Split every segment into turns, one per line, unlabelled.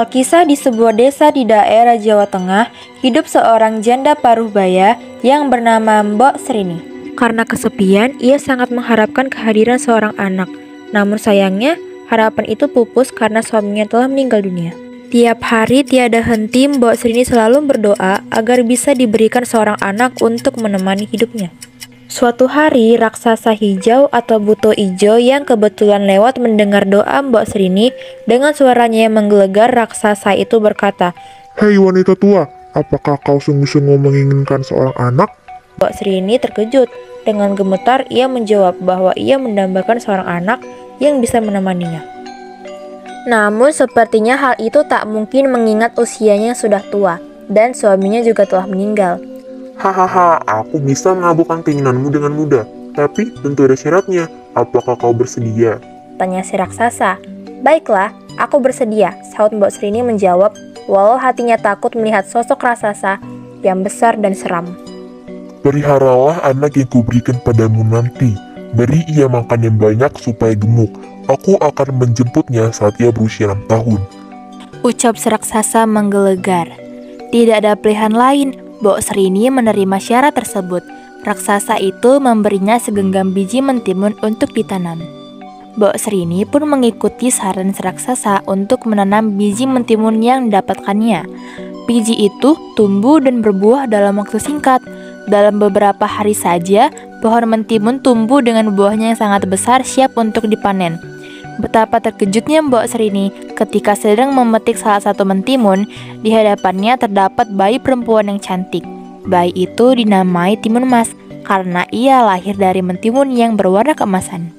Alkisah di sebuah desa di daerah Jawa Tengah, hidup seorang janda paruh baya yang bernama Mbok Srini. Karena kesepian, ia sangat mengharapkan kehadiran seorang anak. Namun sayangnya, harapan itu pupus karena suaminya telah meninggal dunia. Tiap hari tiada henti Mbok Srini selalu berdoa agar bisa diberikan seorang anak untuk menemani hidupnya. Suatu hari, raksasa hijau atau buto ijo yang kebetulan lewat mendengar doa Mbok Srini, dengan suaranya yang menggelegar, raksasa itu berkata,
"Hei wanita tua, apakah kau sungguh-sungguh menginginkan seorang anak?"
Mbok Srini terkejut. Dengan gemetar, ia menjawab bahwa ia mendambakan seorang anak yang bisa menemaninya. Namun sepertinya hal itu tak mungkin mengingat usianya yang sudah tua, dan suaminya juga telah meninggal.
Hahaha, aku bisa mengabulkan keinginanmu dengan mudah, tapi tentu ada syaratnya. Apakah kau bersedia?
Tanya si raksasa. Baiklah, aku bersedia, sahut Mbok Srini menjawab, walau hatinya takut melihat sosok raksasa yang besar dan seram.
Peliharalah anak yang kuberikan padamu nanti. Beri ia makan yang banyak supaya gemuk. Aku akan menjemputnya saat ia berusia 6 tahun.
Ucap si raksasa menggelegar. Tidak ada pilihan lain, Mbok Srini menerima syarat tersebut. Raksasa itu memberinya segenggam biji mentimun untuk ditanam. Mbok Srini pun mengikuti saran si raksasa untuk menanam biji mentimun yang didapatkannya. Biji itu tumbuh dan berbuah dalam waktu singkat. Dalam beberapa hari saja, pohon mentimun tumbuh dengan buahnya yang sangat besar siap untuk dipanen. Betapa terkejutnya Mbok Srini ketika sedang memetik salah satu mentimun, di hadapannya terdapat bayi perempuan yang cantik. Bayi itu dinamai Timun Mas karena ia lahir dari mentimun yang berwarna keemasan.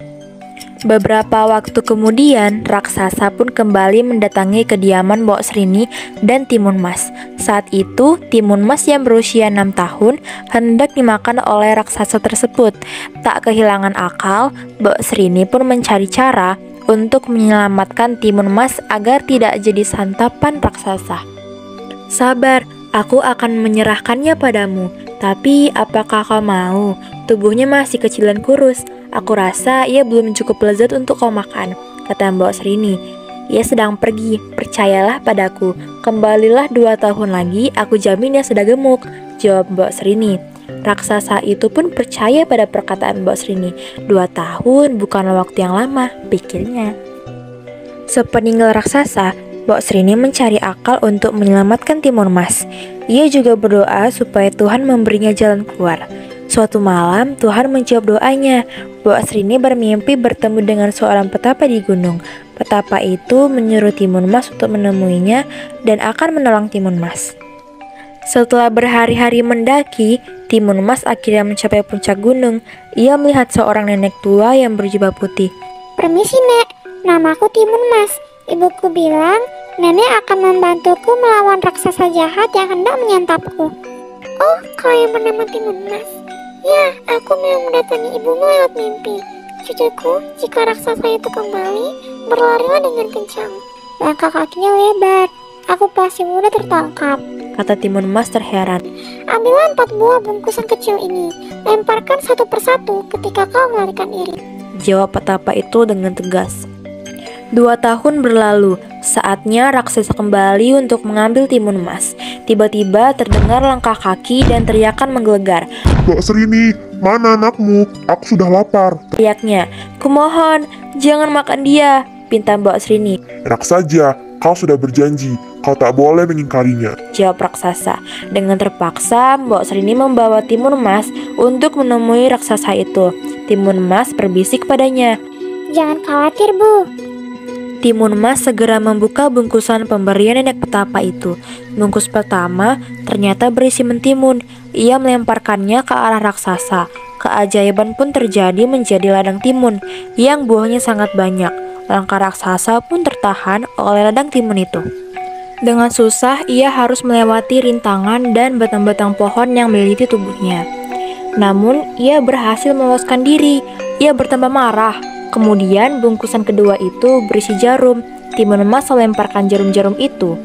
Beberapa waktu kemudian, raksasa pun kembali mendatangi kediaman Mbok Srini dan Timun Mas. Saat itu, Timun Mas yang berusia 6 tahun hendak dimakan oleh raksasa tersebut. Tak kehilangan akal, Mbok Srini pun mencari cara untuk menyelamatkan Timun Mas agar tidak jadi santapan raksasa. Sabar, aku akan menyerahkannya padamu. Tapi apakah kau mau? Tubuhnya masih kecil dan kurus. Aku rasa ia belum cukup lezat untuk kau makan, kata Mbok Srini. Ia sedang pergi, percayalah padaku. Kembalilah 2 tahun lagi, aku jamin ia sudah gemuk, jawab Mbok Srini. Raksasa itu pun percaya pada perkataan Mbok Srini. 2 tahun bukanlah waktu yang lama, pikirnya. Sepeninggal raksasa, Mbok Srini mencari akal untuk menyelamatkan Timun Mas. Ia juga berdoa supaya Tuhan memberinya jalan keluar. Suatu malam, Tuhan menjawab doanya. Mbok Srini bermimpi bertemu dengan seorang petapa di gunung. Petapa itu menyuruh Timun Mas untuk menemuinya dan akan menolong Timun Mas. Setelah berhari-hari mendaki, Timun Mas akhirnya mencapai puncak gunung. Ia melihat seorang nenek tua yang berjubah putih.
"Permisi, Nek. Namaku Timun Mas. Ibuku bilang nenek akan membantuku melawan raksasa jahat yang hendak menyantapku." "Oh, kau yang bernama Timun Mas? Ya, aku memang mendatangi ibumu lewat mimpi. Cucuku, jika raksasa itu kembali, berlarilah dengan kencang. Langkah kakinya lebar. Aku pasti mudah tertangkap,"
kata Timun Mas terheran.
"Ambillah 4 buah bungkusan kecil ini. Lemparkan satu persatu ketika kau melarikan diri,"
jawab petapa itu dengan tegas. 2 tahun berlalu, saatnya raksasa kembali untuk mengambil Timun Mas. Tiba-tiba terdengar langkah kaki dan teriakan menggelegar.
"Mbok Srini, mana anakmu? Aku sudah lapar."
Teriaknya, "Kumohon, jangan makan dia," pinta Mbok Srini.
"Raksasa, kau sudah berjanji, kau tak boleh mengingkarinya,"
jawab raksasa. Dengan terpaksa, Mbok Srini membawa Timun Mas untuk menemui raksasa itu. Timun Mas berbisik padanya.
"Jangan khawatir, Bu."
Timun Mas segera membuka bungkusan pemberian nenek petapa itu. Bungkus pertama ternyata berisi mentimun. Ia melemparkannya ke arah raksasa. Keajaiban pun terjadi menjadi ladang timun yang buahnya sangat banyak. Langkah raksasa pun tertahan oleh ladang timun itu. Dengan susah ia harus melewati rintangan dan batang-batang pohon yang meliti tubuhnya. Namun ia berhasil meloloskan diri. Ia bertambah marah. Kemudian bungkusan kedua itu berisi jarum. Timun Mas melemparkan jarum-jarum itu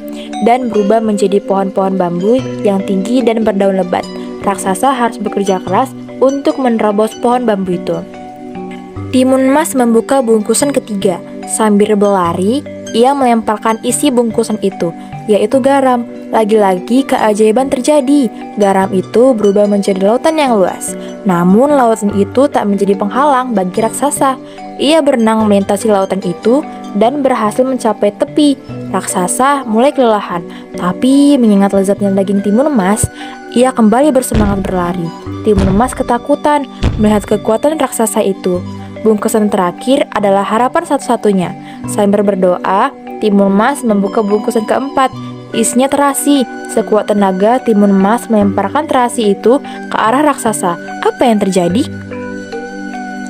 dan berubah menjadi pohon-pohon bambu yang tinggi dan berdaun lebat. Raksasa harus bekerja keras untuk menerobos pohon bambu itu. Timun Mas membuka bungkusan ketiga. Sambil berlari, ia melemparkan isi bungkusan itu, yaitu garam. Lagi-lagi keajaiban terjadi. Garam itu berubah menjadi lautan yang luas. Namun lautan itu tak menjadi penghalang bagi raksasa. Ia berenang melintasi lautan itu dan berhasil mencapai tepi. Raksasa mulai kelelahan, tapi mengingat lezatnya daging timun emas, ia kembali bersemangat berlari. Timun emas ketakutan melihat kekuatan raksasa itu. Bungkusan terakhir adalah harapan satu-satunya. Sambil berdoa, timun emas membuka bungkusan keempat. Isinya terasi. Sekuat tenaga, timun emas melemparkan terasi itu ke arah raksasa. Apa yang terjadi?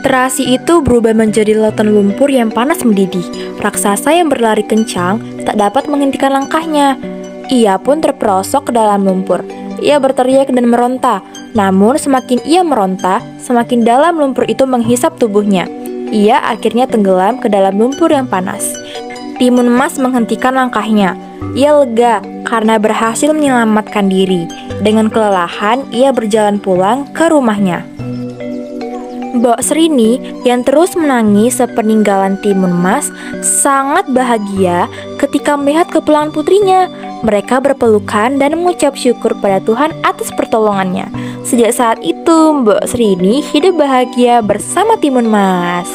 Terasi itu berubah menjadi lautan lumpur yang panas mendidih. Raksasa yang berlari kencang tak dapat menghentikan langkahnya. Ia pun terperosok ke dalam lumpur. Ia berteriak dan meronta. Namun semakin ia meronta, semakin dalam lumpur itu menghisap tubuhnya. Ia akhirnya tenggelam ke dalam lumpur yang panas. Timun emas menghentikan langkahnya. Ia lega karena berhasil menyelamatkan diri. Dengan kelelahan, ia berjalan pulang ke rumahnya. Mbok Srini yang terus menangis sepeninggalan timun emas sangat bahagia ketika melihat kepulangan putrinya. Mereka berpelukan dan mengucap syukur pada Tuhan atas pertolongannya. Sejak saat itu, Mbok Srini hidup bahagia bersama timun emas.